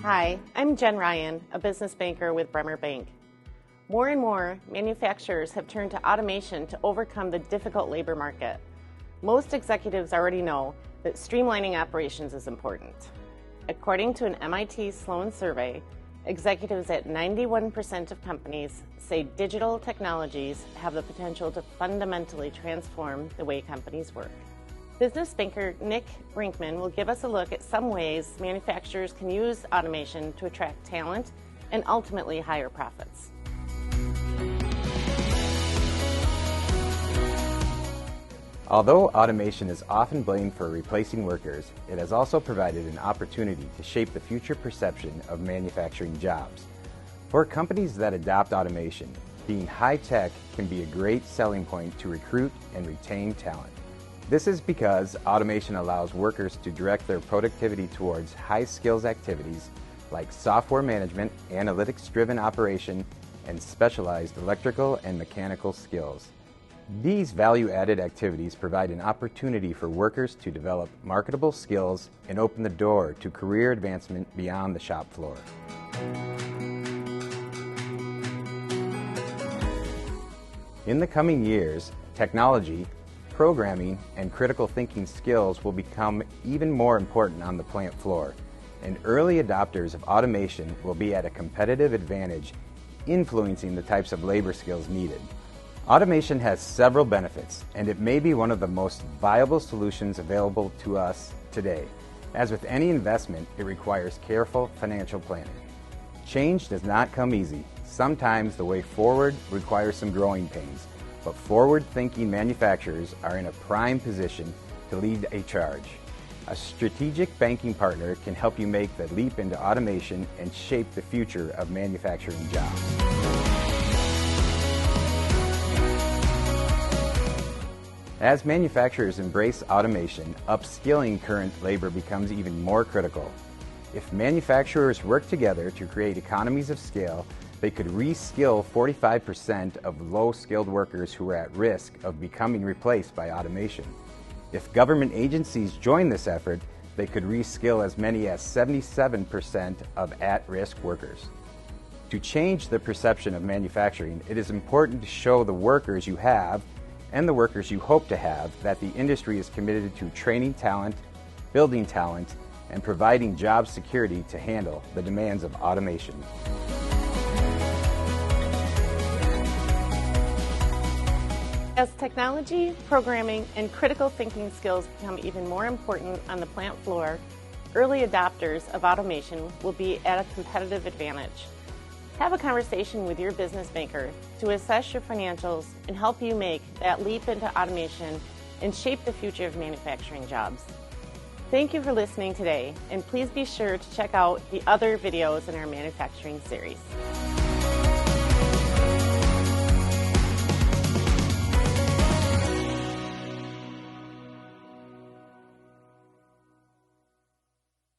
Hi, I'm Jen Ryan, a business banker with Bremer Bank. More and more, manufacturers have turned to automation to overcome the difficult labor market. Most executives already know that streamlining operations is important. According to an MIT Sloan survey, executives at 91% of companies say digital technologies have the potential to fundamentally transform the way companies work. Business banker Nick Brinkman will give us a look at some ways manufacturers can use automation to attract talent and ultimately higher profits. Although automation is often blamed for replacing workers, it has also provided an opportunity to shape the future perception of manufacturing jobs. For companies that adopt automation, being high-tech can be a great selling point to recruit and retain talent. This is because automation allows workers to direct their productivity towards high-skills activities like software management, analytics-driven operation, and specialized electrical and mechanical skills. These value-added activities provide an opportunity for workers to develop marketable skills and open the door to career advancement beyond the shop floor. In the coming years, technology, programming, and critical thinking skills will become even more important on the plant floor, and early adopters of automation will be at a competitive advantage, influencing the types of labor skills needed. Automation has several benefits, and it may be one of the most viable solutions available to us today. As with any investment, it requires careful financial planning. Change does not come easy. Sometimes the way forward requires some growing pains, but forward-thinking manufacturers are in a prime position to lead a charge. A strategic banking partner can help you make the leap into automation and shape the future of manufacturing jobs. As manufacturers embrace automation, upskilling current labor becomes even more critical. If manufacturers work together to create economies of scale, they could reskill 45% of low-skilled workers who are at risk of becoming replaced by automation. If government agencies join this effort, they could reskill as many as 77% of at-risk workers. To change the perception of manufacturing, it is important to show the workers you have and the workers you hope to have that the industry is committed to training talent, building talent, and providing job security to handle the demands of automation. As technology, programming, and critical thinking skills become even more important on the plant floor, early adopters of automation will be at a competitive advantage. Have a conversation with your business banker to assess your financials and help you make that leap into automation and shape the future of manufacturing jobs. Thank you for listening today, and please be sure to check out the other videos in our manufacturing series.